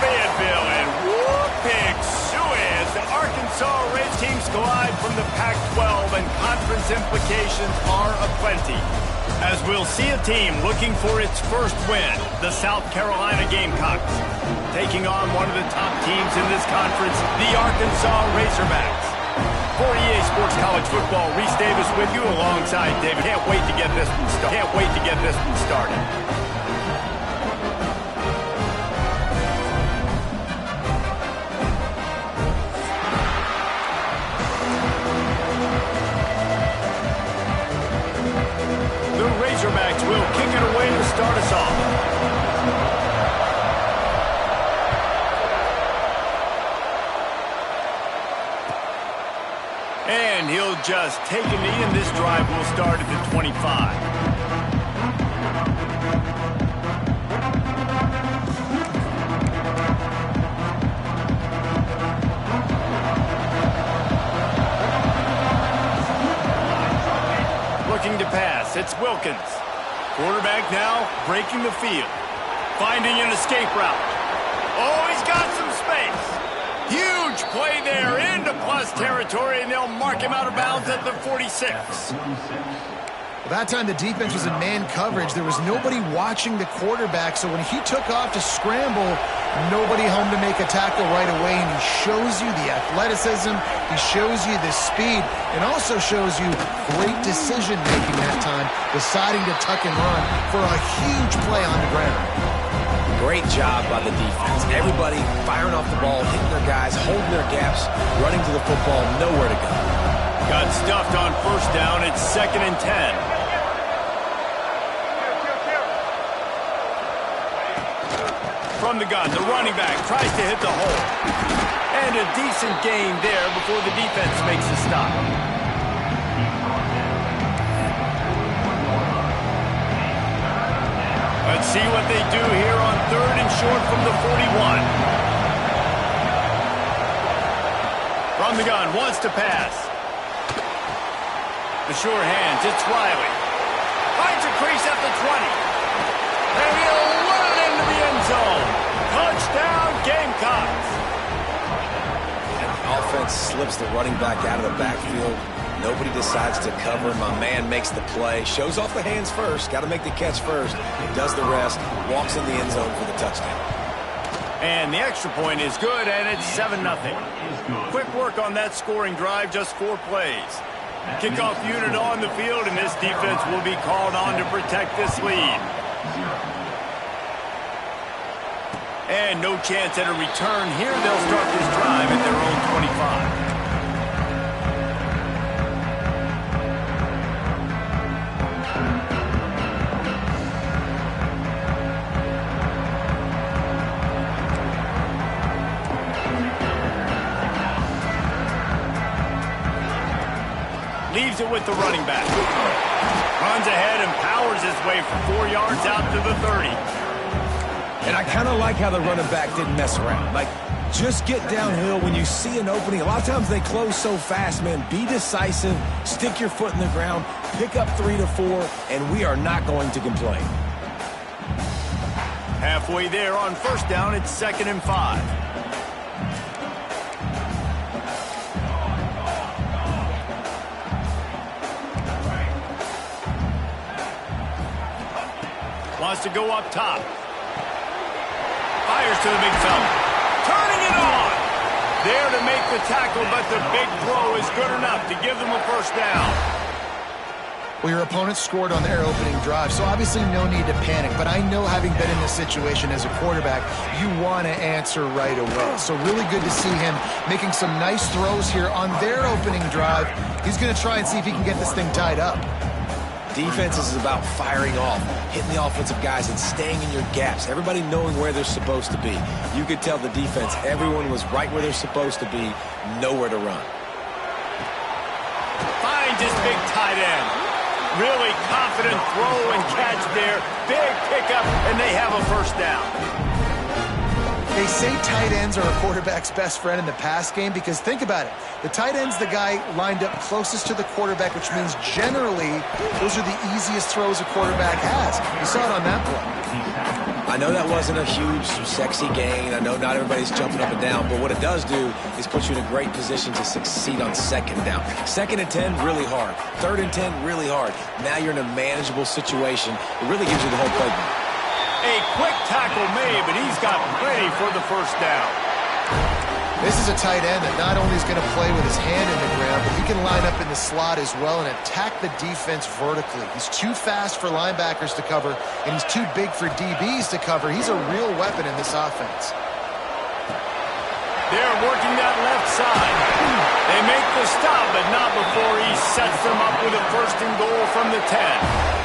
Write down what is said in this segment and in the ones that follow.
Fayetteville, and whoop, big suey as the Arkansas Red teams collide from the Pac-12, and conference implications are aplenty. As we'll see a team looking for its first win, the South Carolina Gamecocks, taking on one of the top teams in this conference, the Arkansas Razorbacks. For EA Sports College Football, Reese Davis with you alongside David. Can't wait to get this one started. The Razorbacks will kick it away to start us off. And he'll just take a knee, and this drive will start at the 25. Looking to pass, it's Wilkins. Quarterback now breaking the field. Finding an escape route. Oh, he's got some space. Huge play there into plus territory, and they'll mark him out of bounds at the 46. That time the defense was in man coverage. There was nobody watching the quarterback, so when he took off to scramble, nobody home to make a tackle right away, and he shows you the athleticism, he shows you the speed, and also shows you great decision-making that time, deciding to tuck and run for a huge play on the ground. Great job by the defense. Everybody firing off the ball, hitting their guys, holding their gaps, running to the football, nowhere to go. Got stuffed on first down. It's 2nd and 10. From the gun, the running back tries to hit the hole. And a decent gain there before the defense makes a stop. Let's see what they do here on 3rd and short from the 41. From the gun, wants to pass. The sure hands, it's Riley. Finds a crease at the 20. And he'll run it into the end zone. Touchdown, Gamecocks. And the offense slips the running back out of the backfield. Nobody decides to cover. My man makes the play. Shows off the hands first. Got to make the catch first. He does the rest. Walks in the end zone for the touchdown. And the extra point is good, and it's 7-0. Quick work on that scoring drive, just 4 plays. Kickoff unit on the field, and this defense will be called on to protect this lead. And no chance at a return here. They'll start this drive at their own 25. Leaves it with the running back. Runs ahead and powers his way for 4 yards out to the 30. And I kind of like how the running back didn't mess around. Like, just get downhill when you see an opening. A lot of times they close so fast, man. Be decisive, stick your foot in the ground, pick up 3 to 4, and we are not going to complain. Halfway there on first down, it's 2nd and 5. Wants to go up top. Fires to the big fella. Turning it on. There to make the tackle, but the big throw is good enough to give them a first down. Well, your opponent scored on their opening drive, so obviously no need to panic. But I know, having been in this situation as a quarterback, you want to answer right away. So really good to see him making some nice throws here on their opening drive. He's going to try and see if he can get this thing tied up. Defense is about firing off, hitting the offensive guys, and staying in your gaps. Everybody knowing where they're supposed to be. You could tell the defense, everyone was right where they're supposed to be, nowhere to run. Finds his big tight end. Really confident throw and catch there. Big pickup, and they have a first down. They say tight ends are a quarterback's best friend in the pass game because think about it. The tight end's the guy lined up closest to the quarterback, which means generally those are the easiest throws a quarterback has. You saw it on that play. I know that wasn't a huge, sexy gain. I know not everybody's jumping up and down, but what it does do is put you in a great position to succeed on second down. 2nd and 10, really hard. 3rd and 10, really hard. Now you're in a manageable situation. It really gives you the whole playbook. A quick tackle made, but he's got plenty for the first down. This is a tight end that not only is going to play with his hand in the ground, but he can line up in the slot as well and attack the defense vertically. He's too fast for linebackers to cover, and he's too big for DBs to cover. He's a real weapon in this offense. They're working that left side. They make the stop, but not before he sets them up with a 1st and goal from the 10.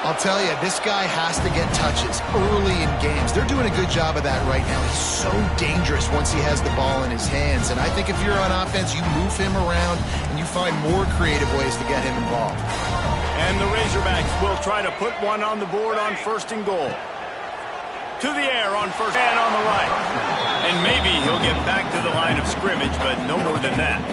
I'll tell you, this guy has to get touches early in games. They're doing a good job of that right now. He's so dangerous once he has the ball in his hands. And I think if you're on offense, you move him around and you find more creative ways to get him involved. And the Razorbacks will try to put one on the board on 1st and goal. To the air on 1st and on the right. And maybe he'll get back to the line of scrimmage, but no more than that.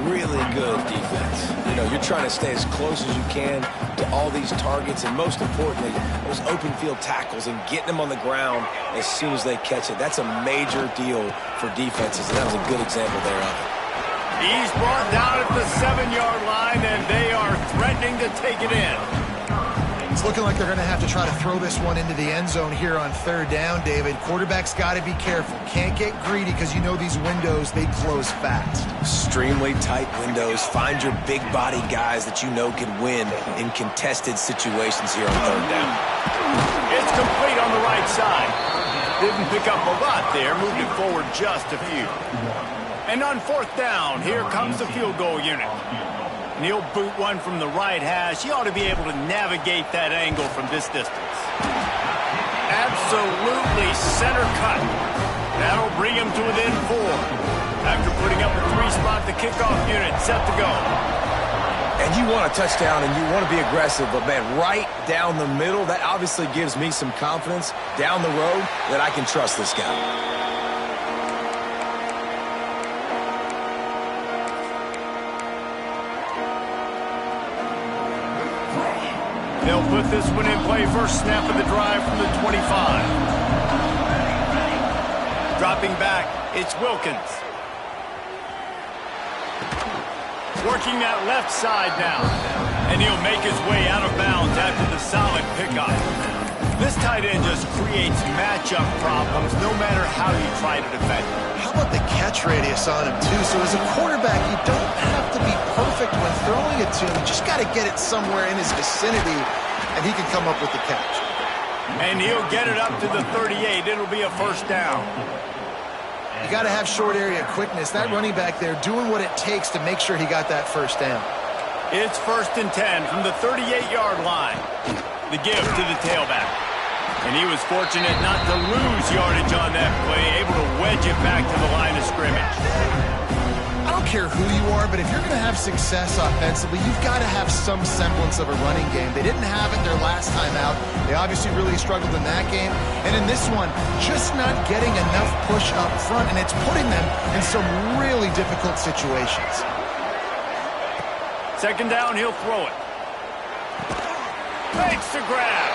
Really good defense. You know, you're trying to stay as close as you can to all these targets, and most importantly, those open field tackles and getting them on the ground as soon as they catch it. That's a major deal for defenses, and that was a good example there of it. He's brought down at the 7-yard line, and they are threatening to take it in. It's looking like they're going to have to try to throw this one into the end zone here on 3rd down, David. Quarterback's got to be careful. Can't get greedy because you know these windows, they close fast. Extremely tight windows. Find your big body guys that you know can win in contested situations here on 3rd down. It's complete on the right side. Didn't pick up a lot there. Moved it forward just a few. And on 4th down, here comes the field goal unit. And he'll boot one from the right hash. He ought to be able to navigate that angle from this distance. Absolutely center cut. That'll bring him to within 4. After putting up a 3-spot, the kickoff unit set to go. And you want a touchdown and you want to be aggressive, but man, right down the middle, that obviously gives me some confidence down the road that I can trust this guy. They'll put this one in play. First snap of the drive from the 25. Dropping back, it's Wilkins. Working that left side now. And he'll make his way out of bounds after the solid pickup. This tight end just creates matchup problems no matter how you try to defend him. How about the catch radius on him, too? So as a quarterback, you don't have to be perfect when throwing it to him. You just got to get it somewhere in his vicinity, and he can come up with the catch. And he'll get it up to the 38. It'll be a 1st down. You got to have short area quickness. That running back there doing what it takes to make sure he got that 1st down. It's 1st and 10 from the 38-yard line. The give to the tailback. And he was fortunate not to lose yardage on that play, able to wedge it back to the line of scrimmage. I don't care who you are, but if you're going to have success offensively, you've got to have some semblance of a running game. They didn't have it their last time out. They obviously really struggled in that game. And in this one, just not getting enough push up front, and it's putting them in some really difficult situations. 2nd down, he'll throw it. Makes the grab.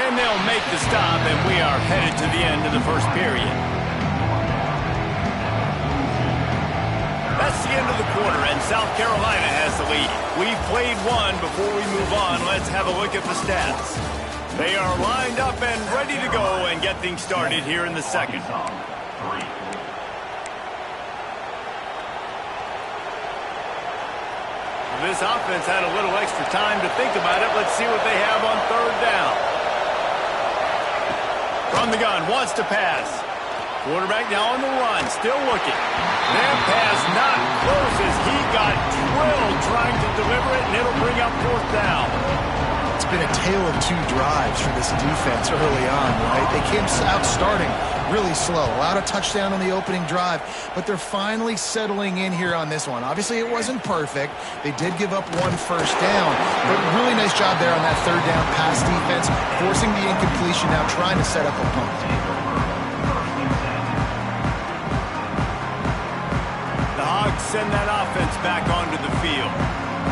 And they'll make the stop, and we are headed to the end of the 1st period. That's the end of the quarter, and South Carolina has the lead. We've played one. Before we move on, let's have a look at the stats. They are lined up and ready to go and get things started here in the 2nd. This offense had a little extra time to think about it. Let's see what they have on 3rd down. From the gun, wants to pass. Quarterback now on the run, still looking. That pass not close as he got drilled trying to deliver it, and it'll bring up 4th down. It's been a tale of 2 drives for this defense early on, right? They came out starting really slow. Allowed a touchdown on the opening drive, but they're finally settling in here on this one. Obviously, it wasn't perfect. They did give up 1 first down, but really nice job there on that 3rd down pass defense, forcing the incompletion now, trying to set up a punt. The Hogs send that offense back onto the field.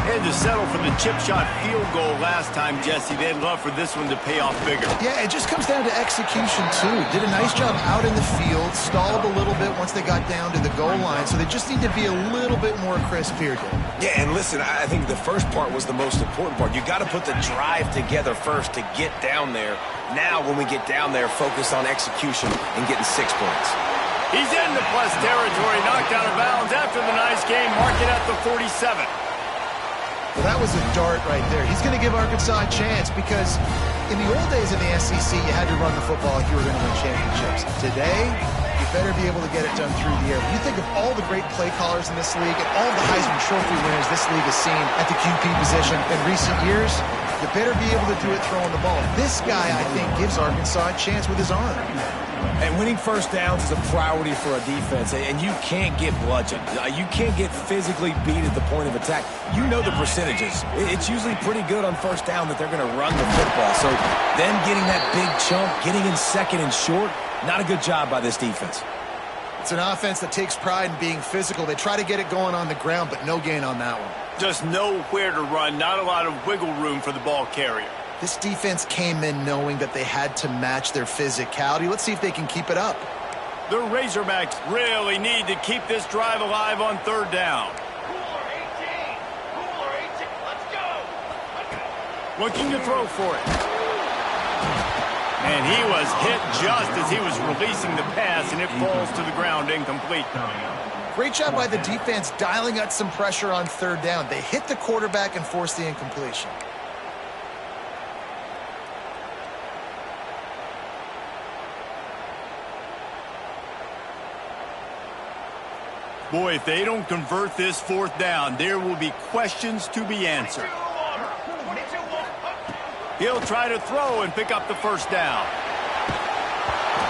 Had to settle for the chip shot field goal last time, Jesse. They'd love for this one to pay off bigger. Yeah, it just comes down to execution, too. Did a nice job out in the field, stalled a little bit once they got down to the goal line, so they just need to be a little bit more crisp here, Dave. Yeah, and listen, I think the first part was the most important part. You got to put the drive together first to get down there. Now, when we get down there, focus on execution and getting 6 points. He's into plus territory, knocked out of bounds after the nice game, marked it at the 47. Well, that was a dart right there. He's going to give Arkansas a chance because in the old days in the SEC, you had to run the football if you were going to win championships. Today, you better be able to get it done through the air. When you think of all the great play callers in this league and all the Heisman Trophy winners this league has seen at the QB position in recent years, you better be able to do it throwing the ball. This guy, I think, gives Arkansas a chance with his arm. And winning first downs is a priority for a defense, and you can't get bludgeoned. You can't get physically beat at the point of attack. You know the percentages. It's usually pretty good on first down that they're going to run the football. So then getting that big chunk, getting in second and short, not a good job by this defense. It's an offense that takes pride in being physical. They try to get it going on the ground, but no gain on that one. Just nowhere to run, not a lot of wiggle room for the ball carrier. This defense came in knowing that they had to match their physicality. Let's see if they can keep it up. The Razorbacks really need to keep this drive alive on third down. Looking to throw for it. And he was hit just as he was releasing the pass, and it falls to the ground incomplete. Great job by the defense dialing out some pressure on third down. They hit the quarterback and forced the incompletion. Boy, if they don't convert this fourth down, there will be questions to be answered. He'll try to throw and pick up the first down.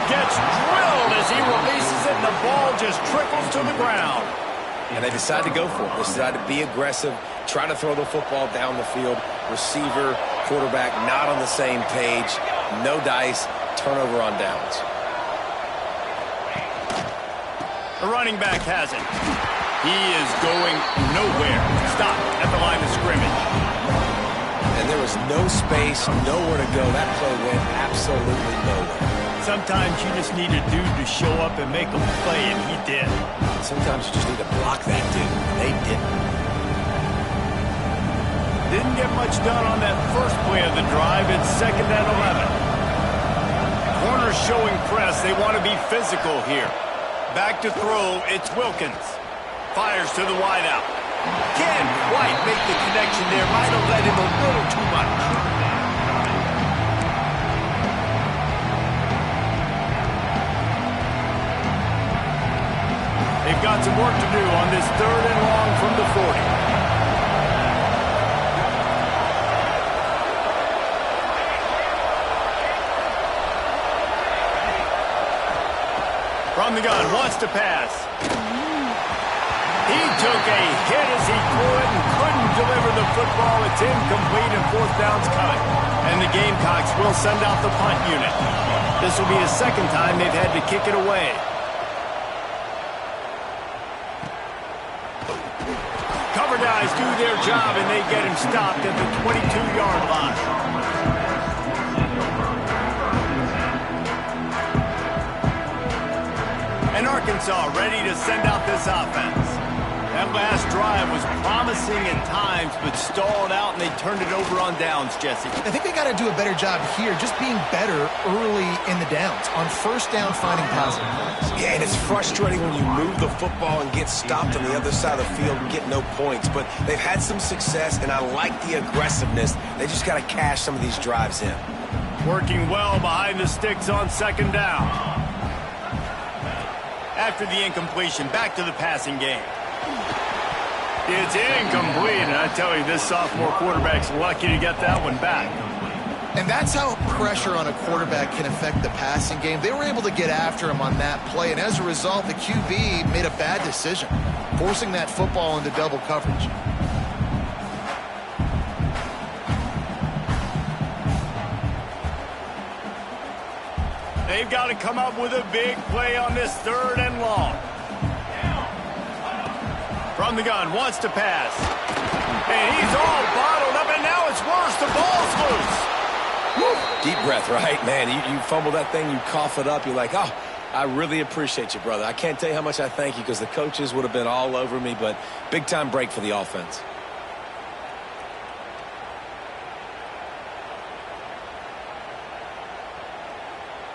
Gets drilled as he releases it, and the ball just trickles to the ground. And they decide to go for it. They decide to be aggressive, try to throw the football down the field. Receiver, quarterback not on the same page. No dice, turnover on downs. The running back has it. He is going nowhere. Stop at the line of scrimmage. And there was no space, nowhere to go. That play went absolutely nowhere. Sometimes you just need a dude to show up and make a play, and he did. Sometimes you just need to block that dude, and they didn't. Didn't get much done on that first play of the drive. It's 2nd and 11. Corners showing press. They want to be physical here. Back to throw, it's Wilkins. Fires to the wideout. Can't quite make the connection there. Might have led him a little too much. They've got some work to do on this 3rd and long from the 40. From the gun, wants to pass. He took a hit as he threw it and couldn't deliver the football. It's incomplete and 4th down's coming. And the Gamecocks will send out the punt unit. This will be the 2nd time they've had to kick it away. Cover guys do their job and they get him stopped at the 22-yard line. And Arkansas ready to send out this offense. That last drive was promising at times, but stalled out, and they turned it over on downs, Jesse. I think they got to do a better job here, just being better early in the downs. On first down, finding positive plays. Yeah, and it's frustrating when you move the football and get stopped on the other side of the field and get no points. But they've had some success, and I like the aggressiveness. They just got to cash some of these drives in. Working well behind the sticks on 2nd down. After the incompletion, back to the passing game. It's incomplete, and I tell you, this sophomore quarterback's lucky to get that one back. And that's how pressure on a quarterback can affect the passing game. They were able to get after him on that play, and as a result, the QB made a bad decision, forcing that football into double coverage. They've got to come up with a big play on this 3rd and long. From the gun, wants to pass. And he's all bottled up, and now it's worse. The ball's loose. Deep breath, right? Man, you fumble that thing, you cough it up, you're like, oh, I really appreciate you, brother. I can't tell you how much I thank you because the coaches would have been all over me, but big-time break for the offense.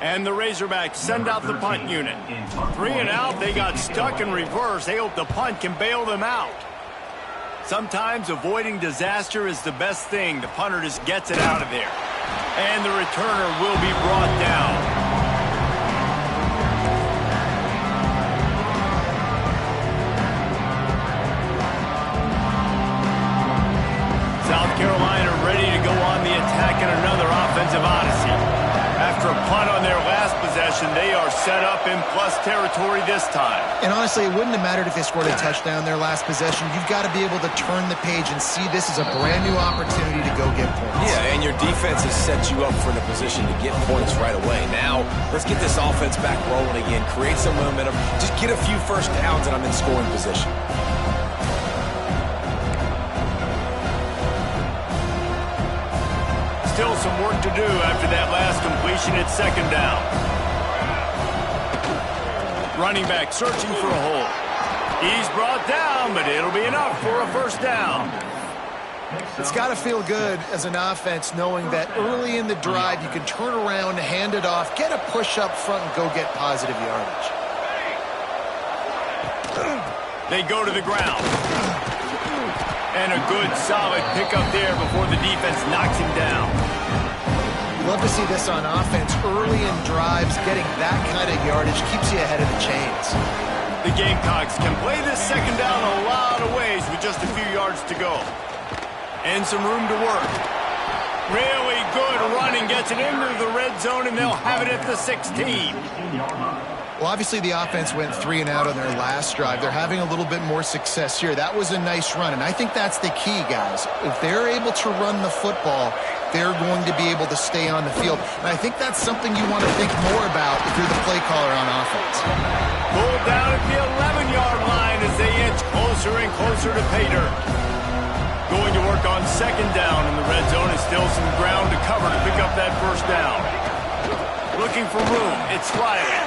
And the Razorbacks send out the punt unit. 3 and out, they got stuck in reverse. They hope the punt can bail them out. Sometimes avoiding disaster is the best thing. The punter just gets it out of there. And the returner will be brought down. South Carolina ready to go on the attack in another offensive odyssey. After a punt on their last possession, they are set up in plus territory this time. And honestly, it wouldn't have mattered if they scored a touchdown their last possession. You've got to be able to turn the page and see this as a brand new opportunity to go get points. Yeah, and your defense has set you up for the position to get points right away. Now, let's get this offense back rolling again, create some momentum, just get a few first downs, and I'm in scoring position. Still some work to do after that last completion at second down. Running back searching for a hole. He's brought down, but it'll be enough for a first down. It's got to feel good as an offense knowing that early in the drive you can turn around, hand it off, get a push up front, and go get positive yardage. They go to the ground. And a good, solid pickup there before the defense knocks him down. Love to see this on offense. Early in drives, getting that kind of yardage keeps you ahead of the chains. The Gamecocks can play this second down a lot of ways with just a few yards to go. And some room to work. Really good running, gets it into the red zone, and they'll have it at the 16. Well, obviously the offense went 3 and out on their last drive. They're having a little bit more success here. That was a nice run, and I think that's the key, guys. If they're able to run the football, they're going to be able to stay on the field. And I think that's something you want to think more about if you're the play caller on offense. Pulled down at the 11-yard line as they inch closer and closer to pay dirt. Going to work on second down in the red zone, and still some ground to cover to pick up that first down. Looking for room. It's Riley.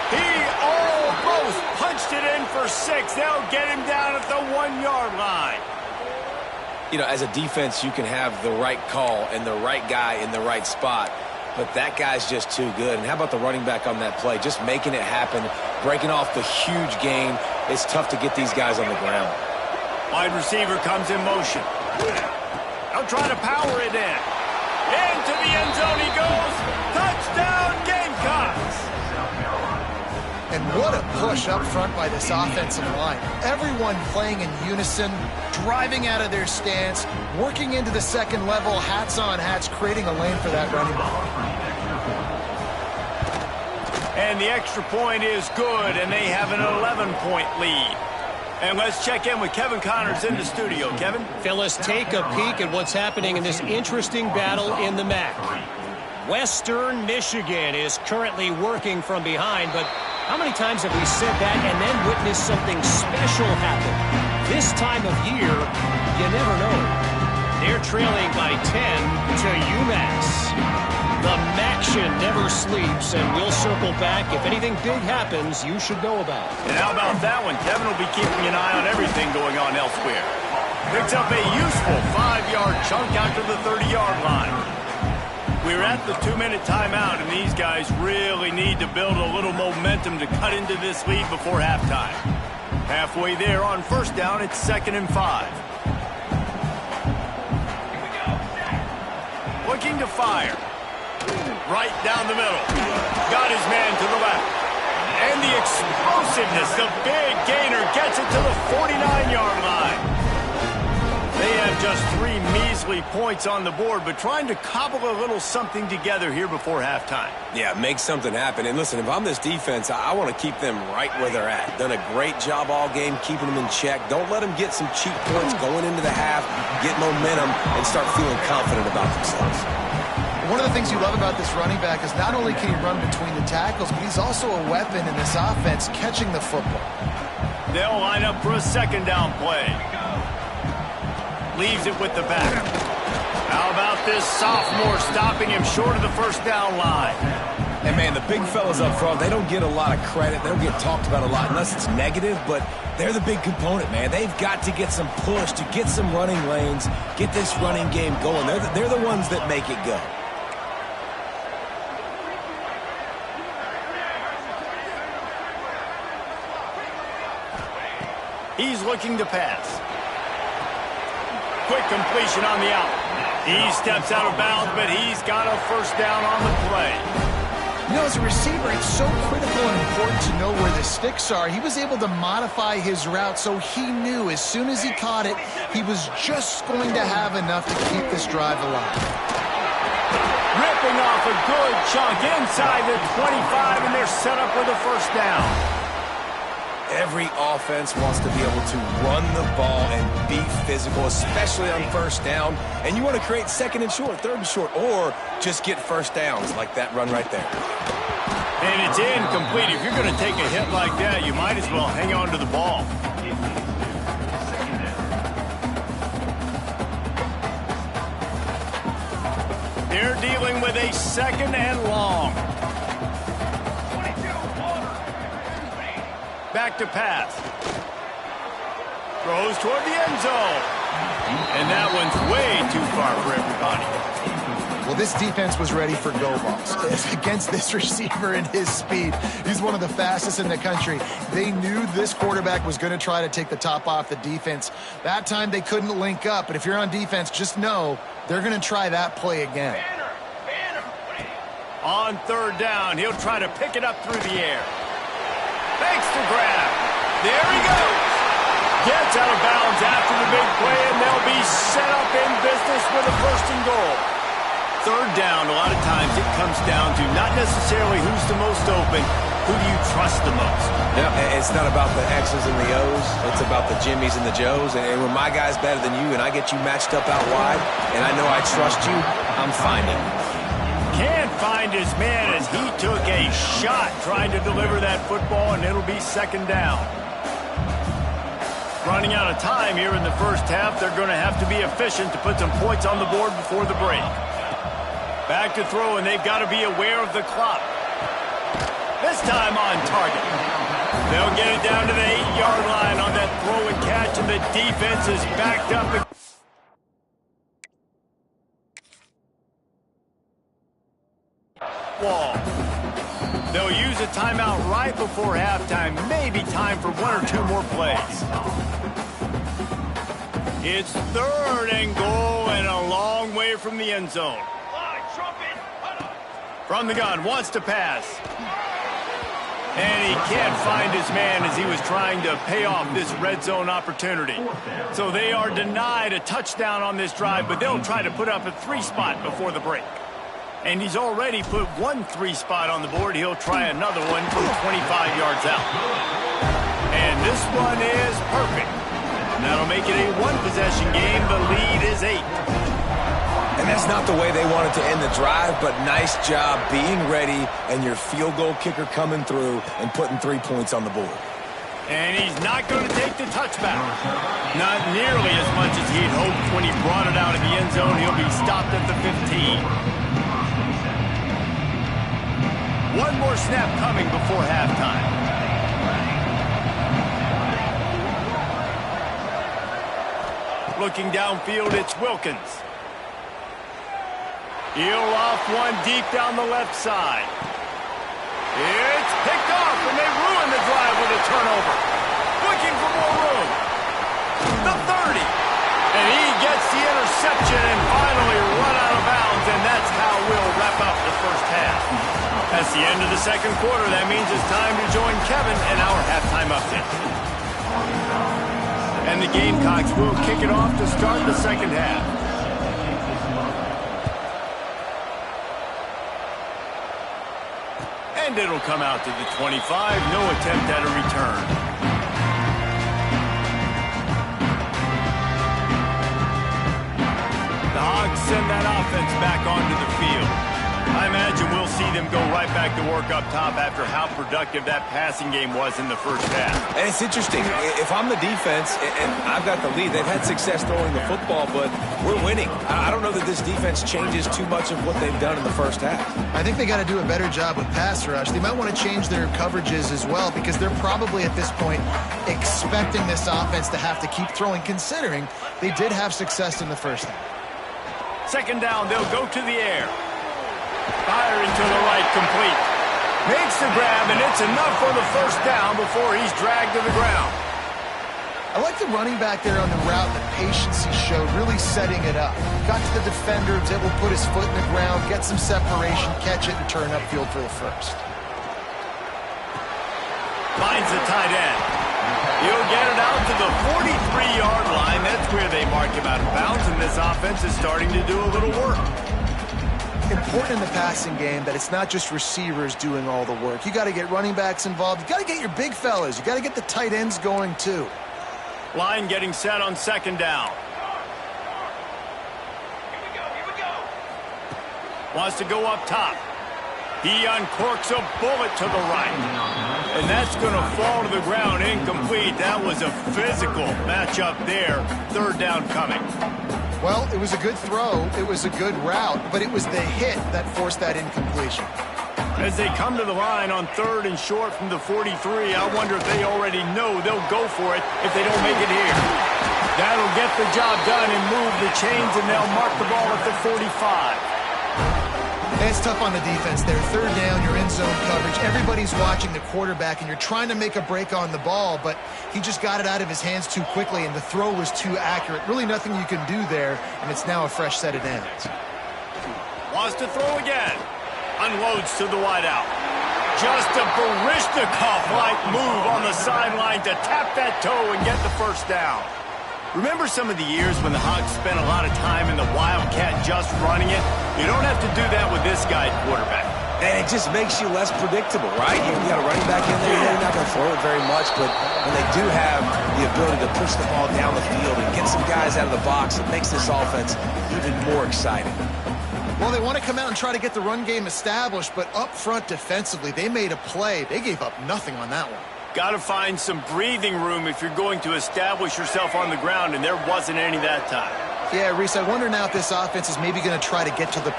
He almost punched it in for 6. They'll get him down at the 1-yard line. You know, as a defense, you can have the right call and the right guy in the right spot, but that guy's just too good. And how about the running back on that play? Just making it happen, breaking off the huge gain. It's tough to get these guys on the ground. Wide receiver comes in motion. I'll try to power it in. Into the end zone he goes. Touchdown, Gamecocks. And what a push up front by this offensive line. Everyone playing in unison, driving out of their stance, working into the second level, hats on hats, creating a lane for that running back. And the extra point is good, and they have an 11-point lead. And let's check in with Kevin Connors in the studio. Kevin? Phyllis, take a peek at what's happening in this interesting battle in the MAC. Western Michigan is currently working from behind, but how many times have we said that and then witnessed something special happen? This time of year, you never know. They're trailing by 10 to UMass. The MACtion never sleeps, and we'll circle back. If anything big happens, you should know about it. And how about that one? Kevin will be keeping an eye on everything going on elsewhere. Picks up a useful 5-yard chunk out to the 30-yard line. We're at the 2-minute timeout, and these guys really need to build a little momentum to cut into this lead before halftime. Halfway there on first down, it's 2nd and 5. Looking to fire. Right down the middle. Got his man to the left. And the explosiveness, the big gainer gets it to the 49-yard line. They have just 3 measly points on the board, but trying to cobble a little something together here before halftime. Yeah, make something happen. And listen, if I'm this defense, I want to keep them right where they're at. Done a great job all game keeping them in check. Don't let them get some cheap points going into the half, get momentum, and start feeling confident about themselves. One of the things you love about this running back is not only can he run between the tackles, but he's also a weapon in this offense catching the football. They'll line up for a second down play. leaves it with the back. How about this sophomore stopping him short of the first down line? And, man, the big fellas up front, they don't get a lot of credit. They don't get talked about a lot unless it's negative, but they're the big component, man. They've got to get some push, to get some running lanes, get this running game going. They're the ones that make it go. He's looking to pass. Quick completion on the out. He steps out of bounds, but he's got a first down on the play. You know, as a receiver, it's so critical and important to know where the sticks are. He was able to modify his route so he knew as soon as he caught it, he was just going to have enough to keep this drive alive. Ripping off a good chunk inside the 25, and they're set up with a first down. Every offense wants to be able to run the ball and be physical, especially on first down. And you want to create second and short, third and short, or just get first downs like that run right there. And it's incomplete. If you're going to take a hit like that, you might as well hang on to the ball. They're dealing with a second and long. Back to pass. Throws toward the end zone. And that one's way too far for everybody. Well, this defense was ready for go balls. Against this receiver and his speed, he's one of the fastest in the country. They knew this quarterback was going to try to take the top off the defense. That time they couldn't link up, but if you're on defense, just know they're going to try that play again. On third down, he'll try to pick it up through the air. Fakes the grab. There he goes. Gets out of bounds after the big play, and they'll be set up in business with a first and goal. Third down, a lot of times it comes down to not necessarily who's the most open, who do you trust the most? Yep, it's not about the X's and the O's. It's about the Jimmys and the Joes. And when my guy's better than you and I get you matched up out wide, and I know I trust you, I'm finding. Can't find his man as he took a shot trying to deliver that football, and it'll be second down. Running out of time here in the first half. They're going to have to be efficient to put some points on the board before the break. Back to throw, and they've got to be aware of the clock. This time on target. They'll get it down to the 8-yard line on that throw and catch, and the defense is backed up. Wall. They'll use a timeout right before halftime. Maybe time for one or two more plays. It's third and goal and a long way from the end zone. From the gun, wants to pass. And he can't find his man as he was trying to pay off this red zone opportunity. So they are denied a touchdown on this drive, but they'll try to put up a 3-spot before the break. And he's already put one 3-spot on the board. He'll try another one from 25 yards out. And this one is perfect. That'll make it a one-possession game. The lead is 8. And that's not the way they wanted to end the drive, but nice job being ready and your field goal kicker coming through and putting 3 points on the board. And he's not going to take the touchback. Not nearly as much as he'd hoped when he brought it out of the end zone. He'll be stopped at the 15. One more snap coming before halftime. Looking downfield, it's Wilkins. He'll off one deep down the left side. It's picked off, and they ruin the drive with a turnover. Looking for more room. The 30. And he gets the interception and finally run out of bounds, and that's how we'll wrap up the first half. That's the end of the second quarter. That means it's time to join Kevin in our halftime update. And the Gamecocks will kick it off to start the second half. And it'll come out to the 25. No attempt at a return. The Hogs send that offense back onto the field. I imagine we'll see them go right back to work up top after how productive that passing game was in the first half. And it's interesting. If I'm the defense and I've got the lead, they've had success throwing the football, but we're winning. I don't know that this defense changes too much of what they've done in the first half. I think they got to do a better job with pass rush. They might want to change their coverages as well because they're probably at this point expecting this offense to have to keep throwing, considering they did have success in the first half. Second down, they'll go to the air. Firing to the right, complete. Makes the grab, and it's enough for the first down before he's dragged to the ground. I like the running back there on the route, the patience he showed, really setting it up. Got to the defender, was able to put his foot in the ground, get some separation, catch it, and turn upfield for the first. Finds the tight end. He'll get it out to the 43-yard line. That's where they mark him out of bounds, and this offense is starting to do a little work. Important in the passing game that it's not just receivers doing all the work. You got to get running backs involved. You got to get your big fellas. You got to get the tight ends going too. Line getting set on second down. Here we go. Wants to go up top. He uncorks a bullet to the right. And that's going to fall to the ground incomplete. That was a physical matchup there. Third down coming. Well, it was a good throw. It was a good route, but it was the hit that forced that incompletion. As they come to the line on third and short from the 43, I wonder if they already know they'll go for it if they don't make it here. That'll get the job done and move the chains, and they'll mark the ball at the 45. It's tough on the defense there. Third down, you're in zone coverage. Everybody's watching the quarterback, and you're trying to make a break on the ball, but he just got it out of his hands too quickly, and the throw was too accurate. Really nothing you can do there, and it's now a fresh set of downs. Wants to throw again. Unloads to the wideout. Just a Barishnikov-like move on the sideline to tap that toe and get the first down. Remember some of the years when the Hawks spent a lot of time in the Wildcat just running it? You don't have to do that with this guy at quarterback. And it just makes you less predictable, right? You got a running back in there, you're not going to throw it very much, but when they do have the ability to push the ball down the field and get some guys out of the box, it makes this offense even more exciting. Well, they want to come out and try to get the run game established, but up front defensively, they made a play. They gave up nothing on that one. Got to find some breathing room if you're going to establish yourself on the ground, and there wasn't any that time. Yeah, Reese, I wonder now if this offense is maybe going to try to get to the...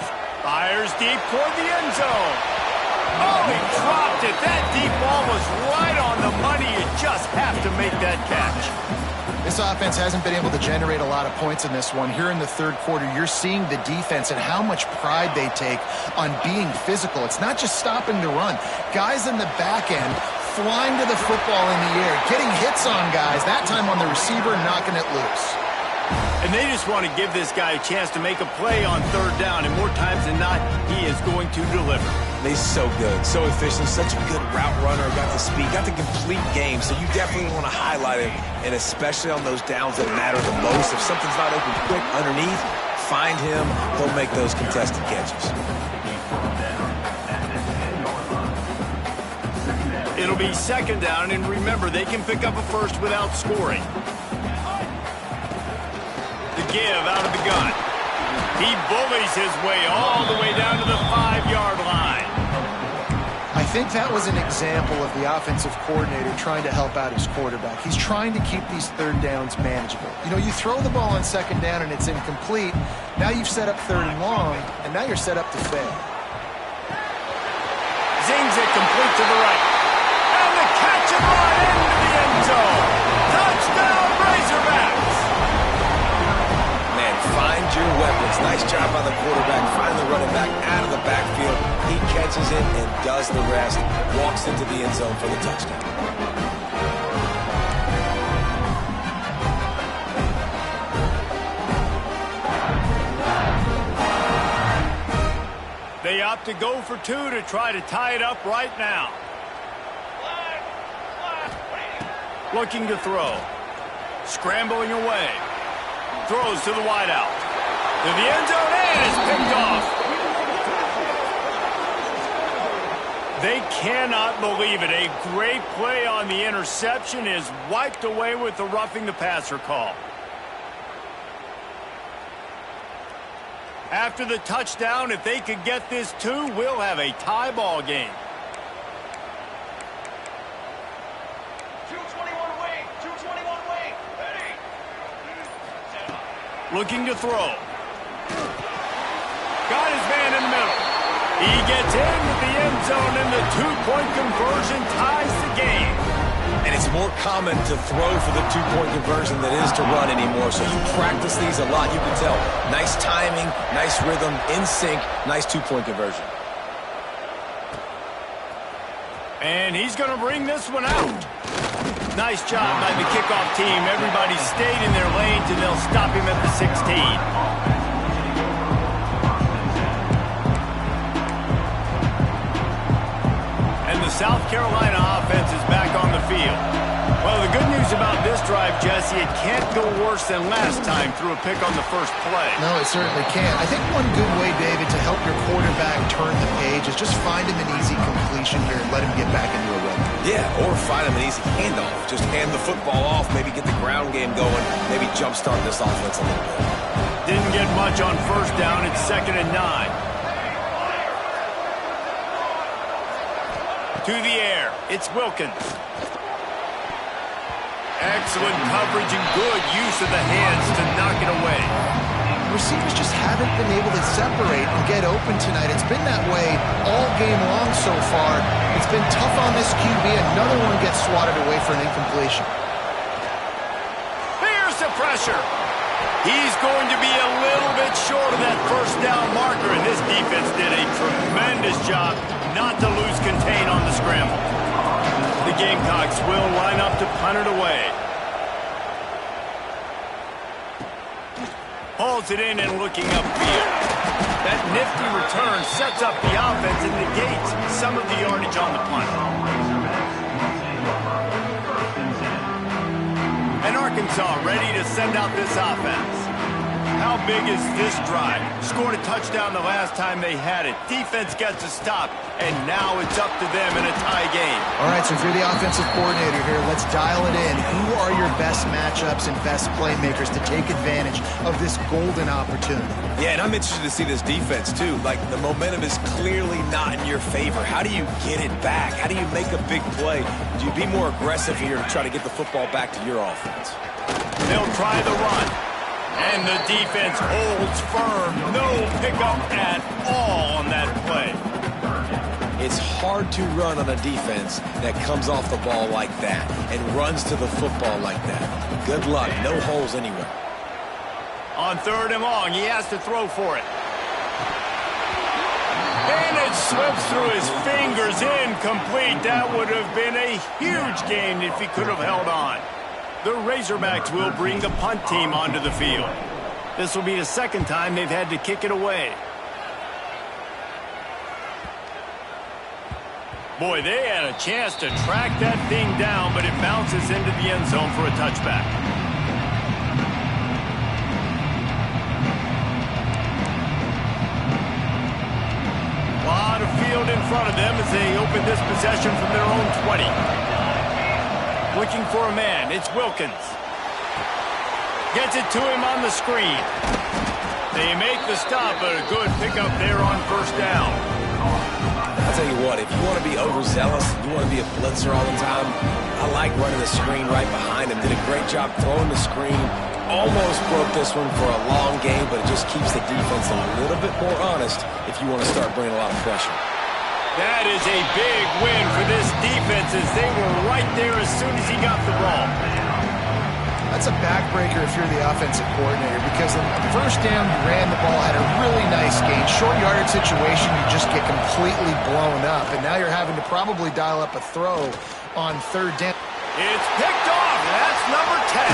Fires deep toward the end zone. Oh, he dropped it. That deep ball was right on the money. You just have to make that catch. This offense hasn't been able to generate a lot of points in this one. Here in the third quarter, you're seeing the defense and how much pride they take on being physical. It's not just stopping the run. Guys in the back end flying to the football in the air, getting hits on guys, that time on the receiver, knocking it loose. And they just want to give this guy a chance to make a play on third down, and more times than not, he is going to deliver. He's so good, so efficient, such a good route runner, got the speed, got the complete game, so you definitely want to highlight him, and especially on those downs that matter the most. If something's not open quick underneath, find him, he'll make those contested catches. It'll be second down, and remember, they can pick up a first without scoring. The give out of the gun. He bullies his way all the way down to the 5-yard line. I think that was an example of the offensive coordinator trying to help out his quarterback. He's trying to keep these third downs manageable. You know, you throw the ball on second down and it's incomplete. Now you've set up third and long, and now you're set up to fail. Zings it complete to the right. And the catch and run into the end zone. Touchdown, Razorbacks! Man, find your weapons. Nice job by the quarterback. Find the running back out of the backfield. He catches it and does the rest. Walks into the end zone for the touchdown. They opt to go for two to try to tie it up right now. Looking to throw. Scrambling away. Throws to the wideout. To the end zone and is picked off. They cannot believe it. A great play on the interception is wiped away with the roughing the passer call. After the touchdown, if they could get this too, we'll have a tie ball game. 221 wing, 221 wing. Ready. Looking to throw. Got his man in the middle. He gets into the end zone, and the two-point conversion ties the game. And it's more common to throw for the two-point conversion than it is to run anymore. So you practice these a lot. You can tell. Nice timing, nice rhythm, in sync, nice two-point conversion. And he's going to bring this one out. Nice job by the kickoff team. Everybody stayed in their lanes, and they'll stop him at the 16. South Carolina offense is back on the field. Well, the good news about this drive, Jesse, it can't go worse than last time through a pick on the first play. No, it certainly can't. I think one good way, David, to help your quarterback turn the page is just find him an easy completion here and let him get back into a rhythm. Yeah, or find him an easy handoff. Just hand the football off, maybe get the ground game going, maybe jumpstart this offense a little bit. Didn't get much on first down. It's 2nd and 9. To the air, it's Wilkins. Excellent coverage and good use of the hands to knock it away. Receivers just haven't been able to separate and get open tonight. It's been that way all game long so far. It's been tough on this QB. Another one gets swatted away for an incompletion. Here's the pressure. He's going to be a little bit short of that first down marker, and this defense did a tremendous job not to lose contain on the scramble. The Gamecocks will line up to punt it away. Hauls it in and looking upfield. That nifty return sets up the offense and negates some of the yardage on the punt. And Arkansas ready to send out this offense. How big is this drive? Scored a touchdown the last time they had it. Defense gets a stop, and now it's up to them in a tie game. All right, so if you're the offensive coordinator here, let's dial it in. Who are your best matchups and best playmakers to take advantage of this golden opportunity? Yeah, and I'm interested to see this defense, too. Like, the momentum is clearly not in your favor. How do you get it back? How do you make a big play? Do you be more aggressive here to try to get the football back to your offense? They'll try the run. And the defense holds firm. No pickup at all on that play. It's hard to run on a defense that comes off the ball like that and runs to the football like that. Good luck. No holes anywhere. On 3rd and long, he has to throw for it. And it slips through his fingers. Incomplete. That would have been a huge gain if he could have held on. The Razorbacks will bring the punt team onto the field. This will be the 2nd time they've had to kick it away. Boy, they had a chance to track that thing down, but it bounces into the end zone for a touchback. A lot of field in front of them as they open this possession from their own 20. Looking for a man. It's Wilkins. Gets it to him on the screen. They make the stop, but a good pickup there on first down. I'll tell you what, if you want to be overzealous, you want to be a blitzer all the time, I like running the screen right behind him. Did a great job throwing the screen. Almost broke this one for a long game, but it just keeps the defense a little bit more honest if you want to start bringing a lot of pressure. That is a big win for this defense as they were right there as soon as he got the ball. That's a backbreaker if you're the offensive coordinator, because on the first down, you ran the ball, had a really nice gain. Short yardage situation, you just get completely blown up, and now you're having to probably dial up a throw on 3rd down. It's picked off. That's number 10.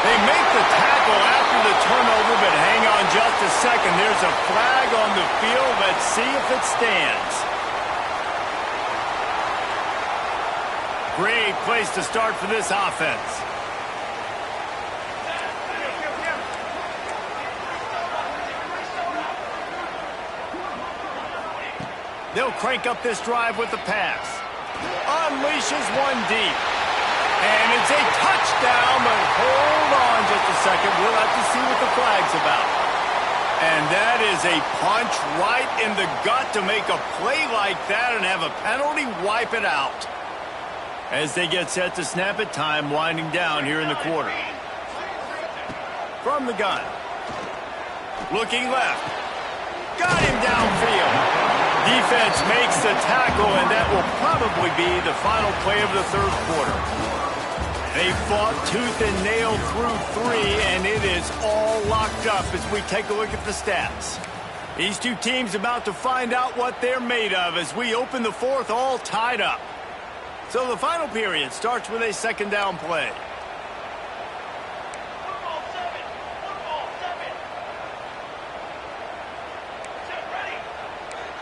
They make the tackle after the turnover, but hang on just a second. There's a flag on the field. Let's see if it stands. Great place to start for this offense. They'll crank up this drive with the pass. Unleashes one deep. And it's a touchdown, but hold on just a second. We'll have to see what the flag's about. And that is a punch right in the gut to make a play like that and have a penalty wipe it out. As they get set to snap it, time winding down here in the quarter. From the gun. Looking left. Got him downfield. Defense makes the tackle, and that will probably be the final play of the third quarter. They fought tooth and nail through 3, and it is all locked up as we take a look at the stats. These two teams about to find out what they're made of as we open the fourth all tied up. So the final period starts with a second down play. Football 7. Football 7. Set ready.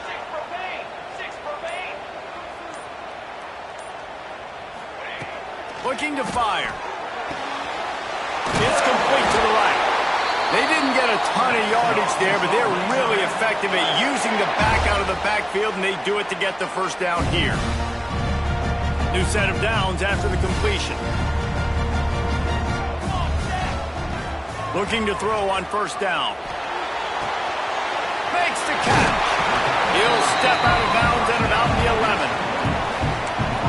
6 for Payne. 6 for Payne. Looking to fire. It's complete to the right. They didn't get a ton of yardage there, but they're really effective at using the back out of the backfield, and they do it to get the first down here. New set of downs after the completion. Looking to throw on first down. Makes the catch. He'll step out of bounds at about the 11.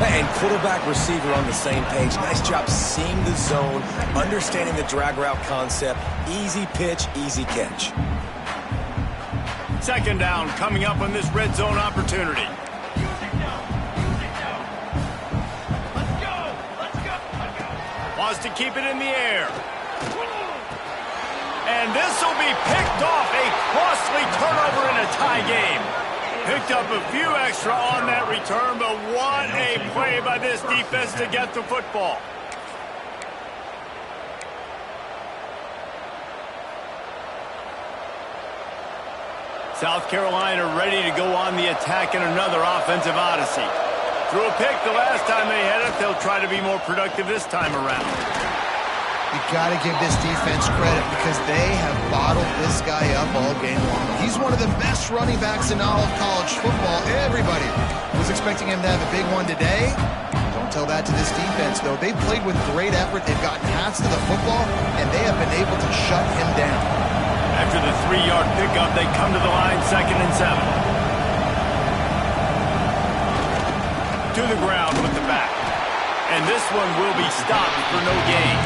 And quarterback, receiver on the same page. Nice job seeing the zone, understanding the drag route concept. Easy pitch, easy catch. Second down coming up on this red zone opportunity. Music down. Music down. Let's go. Let's go. Let's go. Wants to keep it in the air. And this will be picked off. A costly turnover in a tie game. Picked up a few extra on that return, but what a play by this defense to get the football. South Carolina ready to go on the attack in another offensive odyssey. Threw a pick the last time they had it. They'll try to be more productive this time around. You got to give this defense credit because they have bottled this guy up all game long. He's one of the best running backs in all of college football. Everybody was expecting him to have a big one today. Don't tell that to this defense, though. They've played with great effort. They've gotten hats to the football, and they have been able to shut him down. After the 3-yard pickup, they come to the line, 2nd and 7. To the ground with the back. And this one will be stopped for no gain.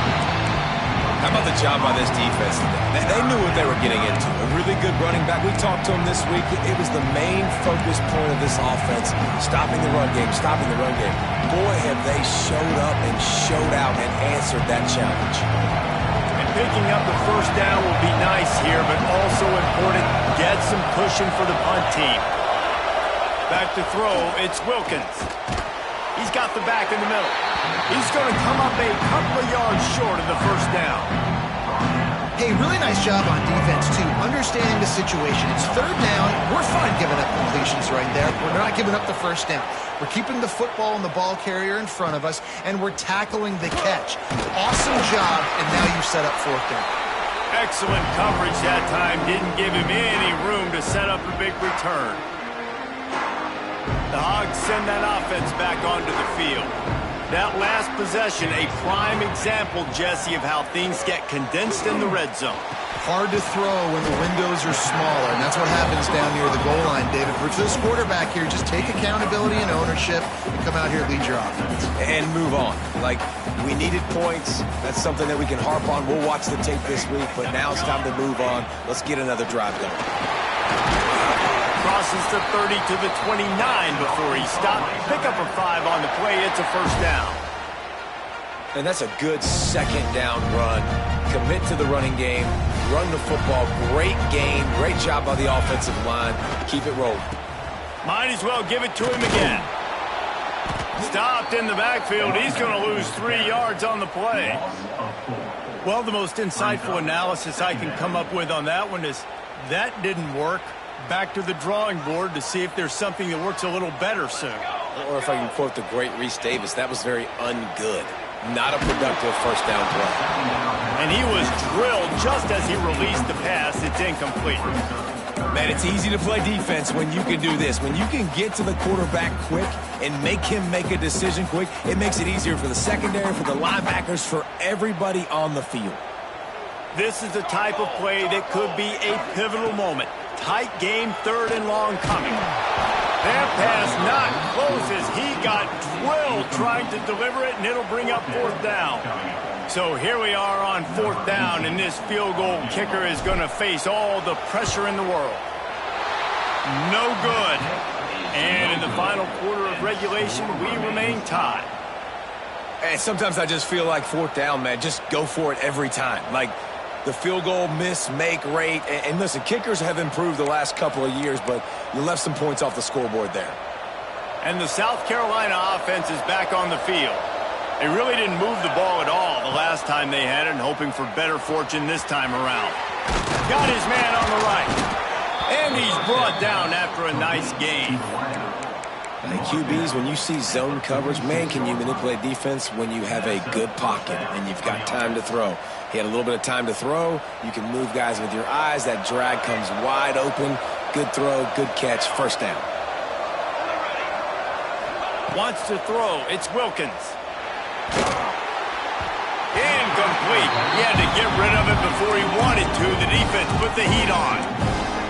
How about the job by this defense today? They knew what they were getting into. A really good running back. We talked to him this week. It was the main focus point of this offense. Stopping the run game, stopping the run game. Boy, have they showed up and showed out and answered that challenge. And picking up the first down will be nice here, but also important. Get some pushing for the punt team. Back to throw, it's Wilkins. He's got the back in the middle. He's going to come up a couple of yards short of the first down. Hey, really nice job on defense, too, understanding the situation. It's third down. We're fine giving up completions right there. We're not giving up the first down. We're keeping the football and the ball carrier in front of us, and we're tackling the catch. Awesome job, and now you set up fourth down. Excellent coverage that time. Didn't give him any room to set up a big return. The Hogs send that offense back onto the field. That last possession, a prime example, Jesse, of how things get condensed in the red zone. Hard to throw when the windows are smaller, and that's what happens down near the goal line, David. For this quarterback here, just take accountability and ownership and come out here and lead your offense. And move on. Like, we needed points. That's something that we can harp on. We'll watch the tape this week, but now it's time to move on. Let's get another drive going. Crosses the 30 to the 29 before he stopped. Pick up a 5 on the play. It's a first down. And that's a good second down run. Commit to the running game. Run the football. Great gain. Great job by the offensive line. Keep it rolling. Might as well give it to him again. Stopped in the backfield. He's going to lose 3 yards on the play. Well, the most insightful analysis I can come up with on that one is that didn't work. Back to the drawing board to see if there's something that works a little better soon. Or if I can quote the great Reese Davis, that was very ungood. Not a productive first down play. And he was drilled just as he released the pass. It's incomplete. Man, it's easy to play defense when you can do this. When you can get to the quarterback quick and make him make a decision quick, it makes it easier for the secondary, for the linebackers, for everybody on the field. This is the type of play that could be a pivotal moment. Tight game, 3rd and long coming. That pass not close as he got drilled trying to deliver it, and it'll bring up 4th down. So here we are on 4th down, and this field goal kicker is going to face all the pressure in the world. No good. And in the final quarter of regulation, we remain tied. And sometimes I just feel like 4th down, man, just go for it every time. Like, the field goal miss, make rate. And listen, kickers have improved the last couple of years, but you left some points off the scoreboard there. And the South Carolina offense is back on the field. They really didn't move the ball at all the last time they had it, and hoping for better fortune this time around. Got his man on the right. And he's brought down after a nice gain. And QBs, when you see zone coverage, man, can you manipulate defense when you have a good pocket and you've got time to throw. He had a little bit of time to throw. You can move guys with your eyes. That drag comes wide open. Good throw, good catch, 1st down. Wants to throw. It's Wilkins. Incomplete. He had to get rid of it before he wanted to. The defense put the heat on.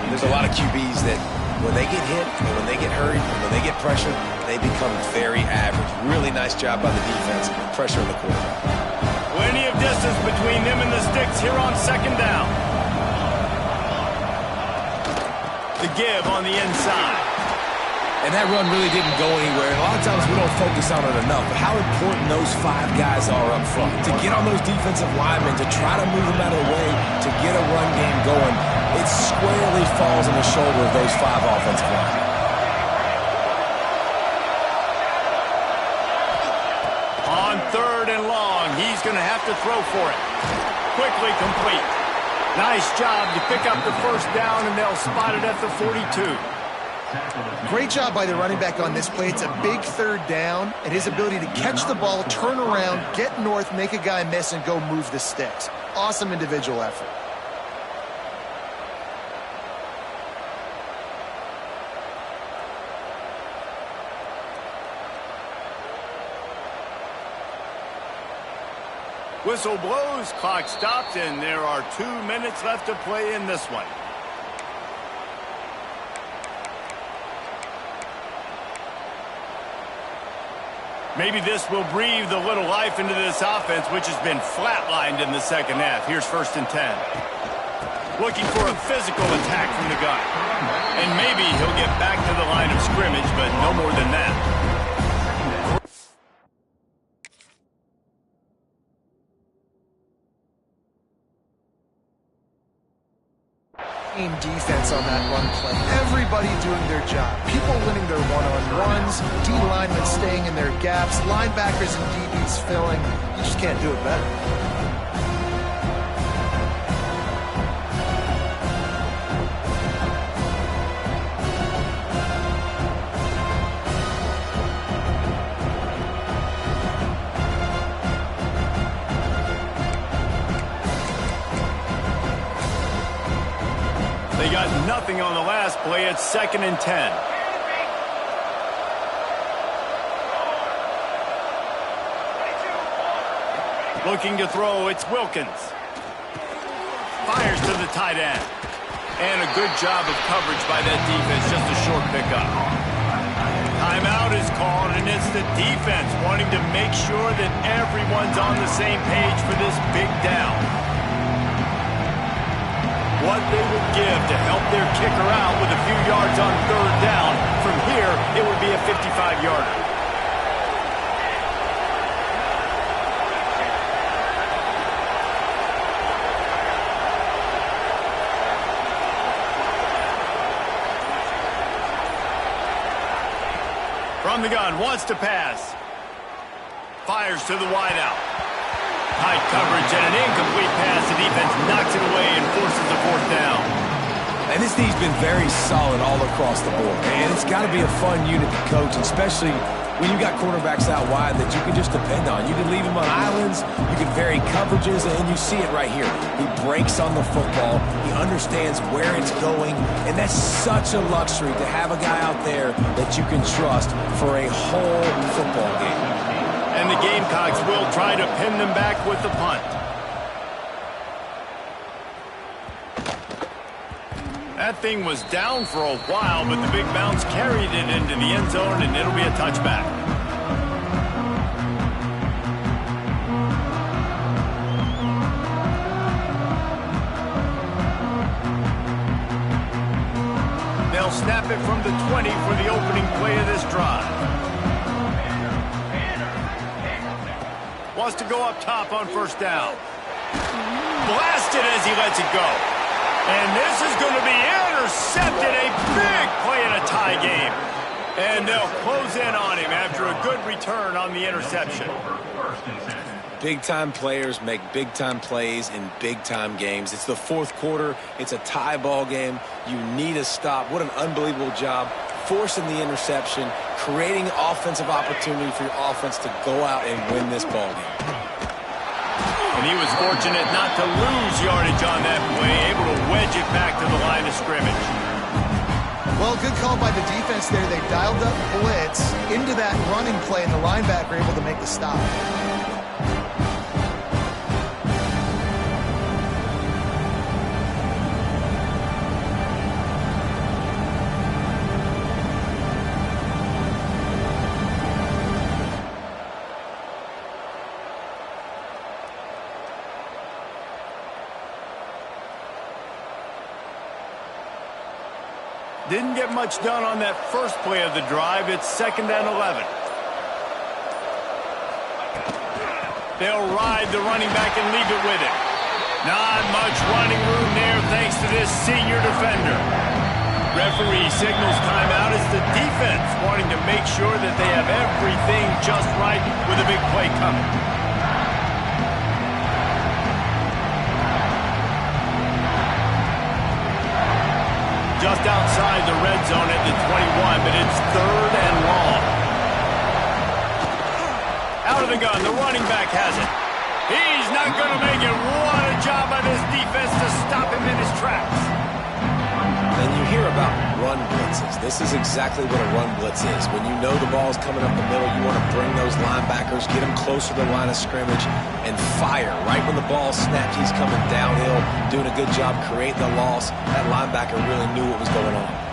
There's a lot of QBs that when they get hit and when they get hurried and when they get pressured, they become very average. Really nice job by the defense, pressuring the quarterback. Plenty of distance between them and the sticks here on 2nd down. The give on the inside. And that run really didn't go anywhere. And a lot of times we don't focus on it enough. But how important those 5 guys are up front. To get on those defensive linemen, to try to move them out of the way, to get a run game going, it squarely falls on the shoulder of those 5 offensive linemen. On 3rd and long, he's going to have to throw for it. Quickly complete. Nice job to pick up the 1st down, and they'll spot it at the 42. Great job by the running back on this play. It's a big 3rd down, and his ability to catch the ball, turn around, get north, make a guy miss, and go move the sticks. Awesome individual effort. Whistle blows, clock stops, and there are 2 minutes left to play in this one. Maybe this will breathe a little life into this offense, which has been flatlined in the 2nd half. Here's 1st and 10. Looking for a physical attack from the gun. And maybe he'll get back to the line of scrimmage, but no more than that. Defense on that run play. Everybody doing their job. People winning their one-on-ones, D linemen staying in their gaps, linebackers and DBs filling. You just can't do it better. They got nothing on the last play. It's 2nd and 10. Looking to throw, it's Wilkins. Fires to the tight end. And a good job of coverage by that defense, just a short pickup. Timeout is called, and it's the defense wanting to make sure that everyone's on the same page for this big down. What they would give to help their kicker out with a few yards on 3rd down. From here, it would be a 55-yarder. From the gun, wants to pass. Fires to the wideout. High coverage and an incomplete pass. The defense knocks it away and forces the 4th down. And this team's been very solid all across the board. And it's got to be a fun unit to coach, especially when you got quarterbacks out wide that you can just depend on. You can leave them on islands, you can vary coverages, and you see it right here. He breaks on the football, he understands where it's going, and that's such a luxury to have a guy out there that you can trust for a whole football game. And the Gamecocks will try to pin them back with the punt. That thing was down for a while, but the big bounce carried it into the end zone, and it'll be a touchback. They'll snap it from the 20 for the opening play of this drive. Wants to go up top on first down. Blasted as he lets it go. And this is going to be intercepted. A big play in a tie game. And they'll close in on him after a good return on the interception. Big-time players make big-time plays in big-time games. It's the fourth quarter. It's a tie ball game. You need a stop. What an unbelievable job forcing the interception, creating offensive opportunity for your offense to go out and win this ball game. And he was fortunate not to lose yardage on that play, able to wedge it back to the line of scrimmage. Well, good call by the defense there. They dialed up blitz into that running play, and the linebacker able to make the stop. Didn't get much done on that first play of the drive. It's 2nd and 11. They'll ride the running back and leave it with him. Not much running room there thanks to this senior defender. Referee signals timeout as the defense wanting to make sure that they have everything just right with a big play coming. Just outside the red zone at the 21, but it's 3rd and long. Out of the gun, the running back has it. He's not going to make it. What a job by this defense to stop him in his tracks. And you hear about run blitzes. This is exactly what a run blitz is. When you know the ball is coming up the middle, you want to bring those linebackers, get them closer to the line of scrimmage, and fire. Right when the ball snapped, he's coming downhill, doing a good job creating the loss. That linebacker really knew what was going on.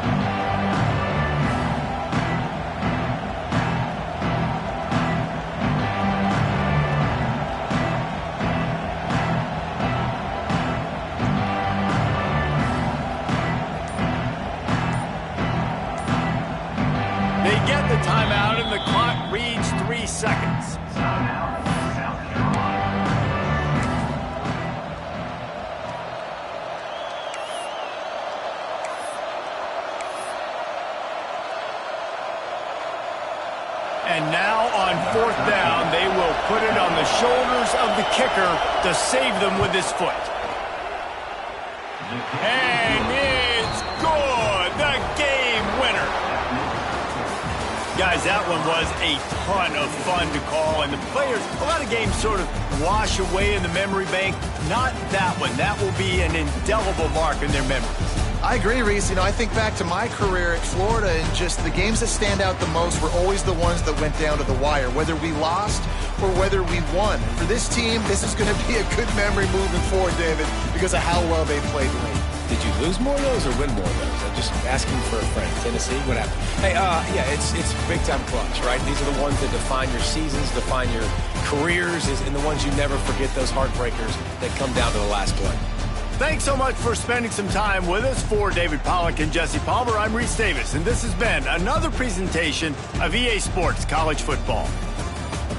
Timeout, and the clock reads 3 seconds. And now on 4th down, they will put it on the shoulders of the kicker to save them with his foot. And it's good. The game winner. Guys, that one was a ton of fun to call, and the players, a lot of games sort of wash away in the memory bank. Not that one. That will be an indelible mark in their memories. I agree, Reese. I think back to my career at Florida, and just the games that stand out the most were always the ones that went down to the wire, whether we lost or whether we won. For this team, this is going to be a good memory moving forward, David, because of how well they played late. Did you lose more of those or win more of those? I'm just asking for a friend. Tennessee, what happened? Hey, yeah, it's big-time clutch, right? These are the ones that define your seasons, define your careers, and the ones you never forget, those heartbreakers that come down to the last play. Thanks so much for spending some time with us. For David Pollack and Jesse Palmer, I'm Reese Davis, and this has been another presentation of EA Sports College Football.